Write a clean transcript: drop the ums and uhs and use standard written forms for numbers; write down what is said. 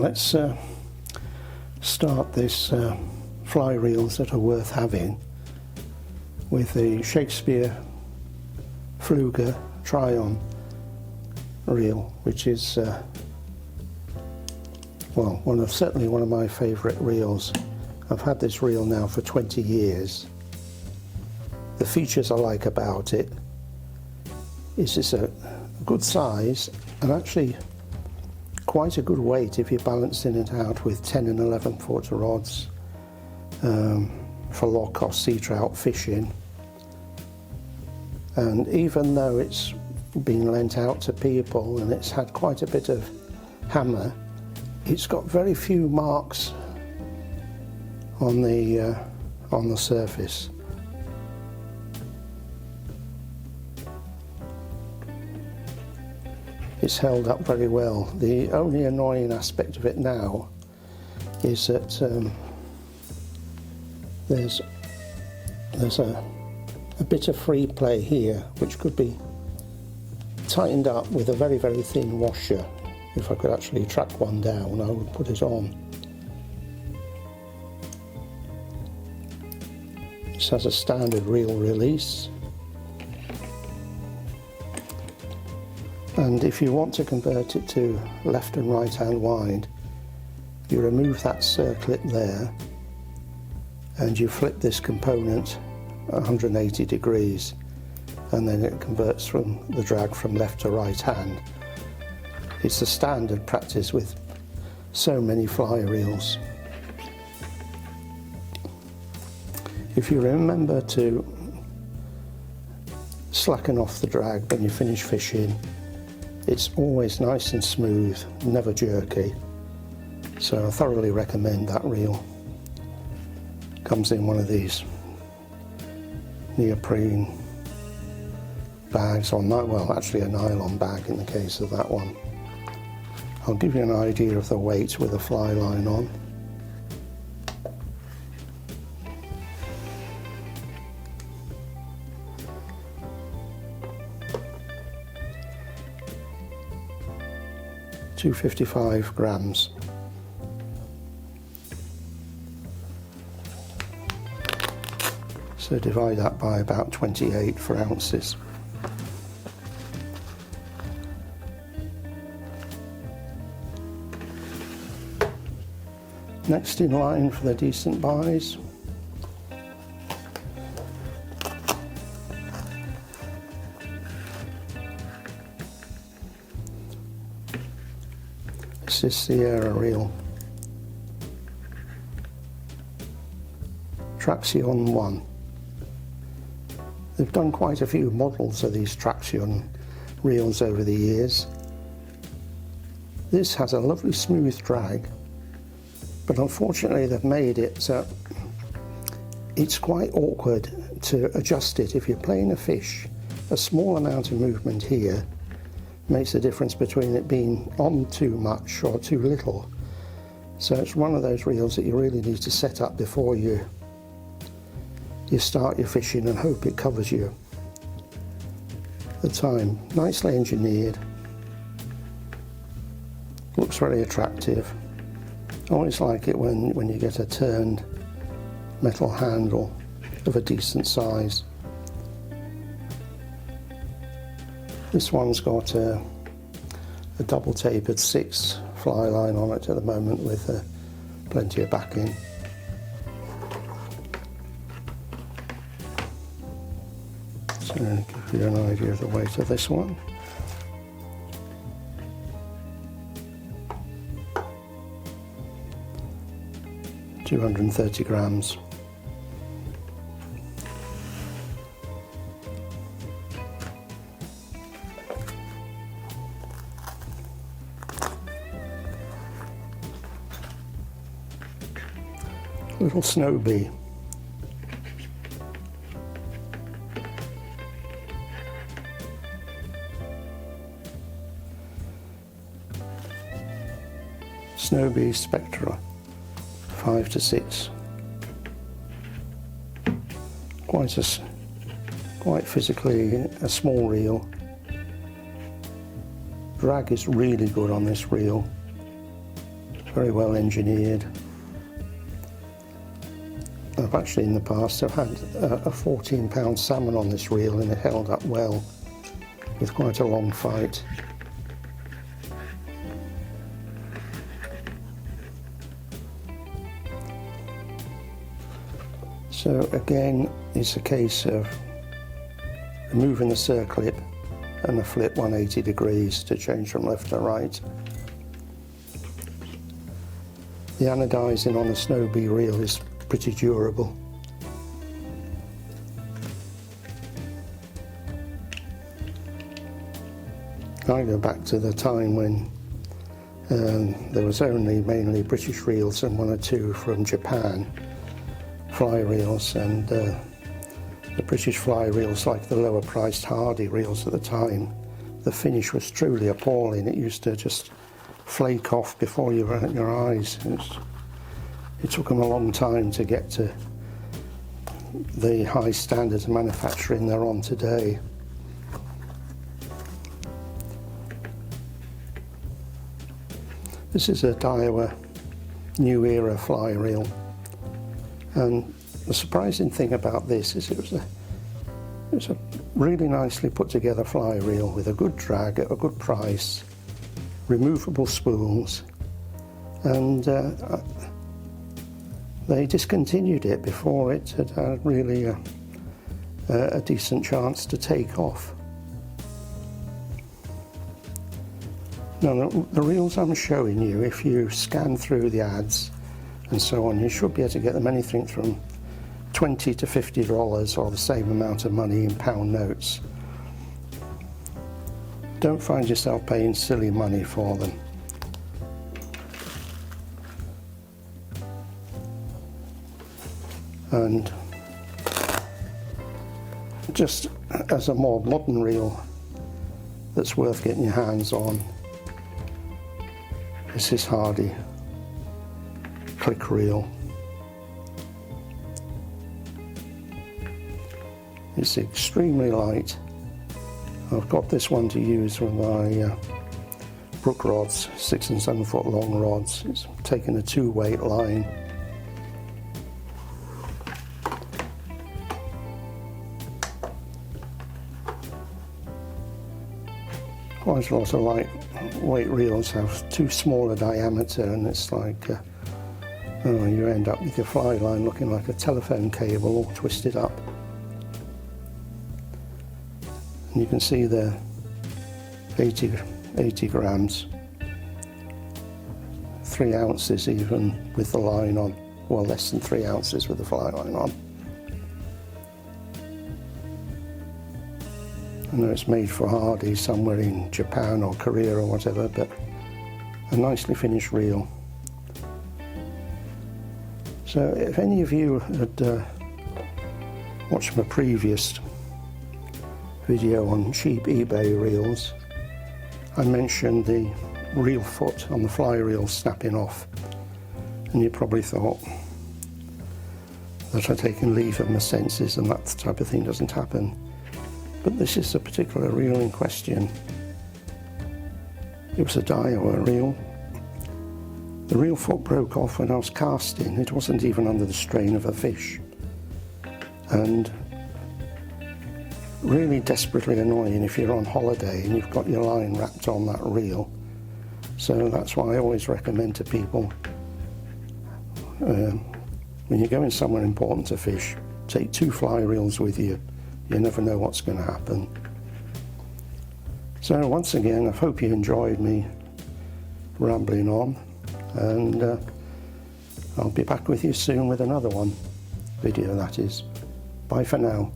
let's start this fly reels that are worth having with the Shakespeare Fluger try-on reel, which is well, certainly one of my favourite reels. I've had this reel now for 20 years. The features I like about it is it's a good size and actually quite a good weight if you're balancing it out with 10 and 11 foot rods for low cost sea trout fishing. And even though it's been lent out to people and it's had quite a bit of hammer, it's got very few marks on the surface. It's held up very well. The only annoying aspect of it now is that there's a bit of free play here which could be tightened up with a very, very thin washer. If I could actually track one down, I would put it on. This has a standard reel release, and if you want to convert it to left and right hand wind, you remove that circlip there and you flip this component 180 degrees, and then it converts from the drag from left to right hand. It's the standard practice with so many fly reels. If you remember to slacken off the drag when you finish fishing, it's always nice and smooth, never jerky. So I thoroughly recommend that reel. Comes in one of these neoprene bags, or well, actually a nylon bag in the case of that one. I'll give you an idea of the weight with a fly line on. $255 grams. So divide that by about 28 for ounces. Next in line for the decent buys, this is Sierra reel, Traction 1. They've done quite a few models of these Traction reels over the years. This has a lovely smooth drag, but unfortunately they've made it so it's quite awkward to adjust it. If you're playing a fish, a small amount of movement here makes the difference between it being on too much or too little. So it's one of those reels that you really need to set up before you start your fishing and hope it covers you the time. Nicely engineered, looks very attractive. I always like it when you get a turned metal handle of a decent size. This one's got a double tapered 6 fly line on it at the moment with plenty of backing. So give you an idea of the weight of this one. $230 grams. Little Snowbe. Snowbe Spectra 5 to 6. Quite physically a small reel. Drag is really good on this reel. very well engineered. I've actually in the past I've had a 14-pound salmon on this reel and it held up well with quite a long fight. So again, it's a case of removing the circlip and a flip 180 degrees to change from left to right. The anodizing on the Snowbe reel is pretty durable. I go back to the time when there was only mainly British reels and one or two from Japan, fly reels, and the British fly reels, like the lower priced Hardy reels at the time, the finish was truly appalling. It used to just flake off before you were at your eyes. It took them a long time to get to the high standards of manufacturing they're on today. This is a Daiwa New Era fly reel, and the surprising thing about this is it was a really nicely put together fly reel with a good drag at a good price, removable spools, and they discontinued it before it had really a decent chance to take off. Now the reels I'm showing you, if you scan through the ads and so on, you should be able to get them anything from $20 to $50 or the same amount of money in pound notes. Don't find yourself paying silly money for them. And just as a more modern reel that's worth getting your hands on, this is Hardy click reel. It's extremely light. I've got this one to use with my brook rods, 6 and 7 foot long rods. It's taking a 2-weight line. Quite a lot of lightweight reels have too small a diameter, and it's like you end up with your fly line looking like a telephone cable all twisted up. And you can see there 80 grams, 3 ounces even with the line on, well, less than 3 ounces with the fly line on. I know it's made for Hardy somewhere in Japan or Korea or whatever, but a nicely finished reel. So if any of you had watched my previous video on cheap eBay reels, I mentioned the reel foot on the fly reel snapping off, and you probably thought that I'd taken leave of my senses and that type of thing doesn't happen. But this is a particular reel in question. It was a Daiwa reel. The reel foot broke off when I was casting. It wasn't even under the strain of a fish. And really desperately annoying if you're on holiday and you've got your line wrapped on that reel. So that's why I always recommend to people, when you're going somewhere important to fish, take 2 fly reels with you. You never know what's going to happen. So once again, I hope you enjoyed me rambling on, and I'll be back with you soon with another one. Video, that is. Bye for now.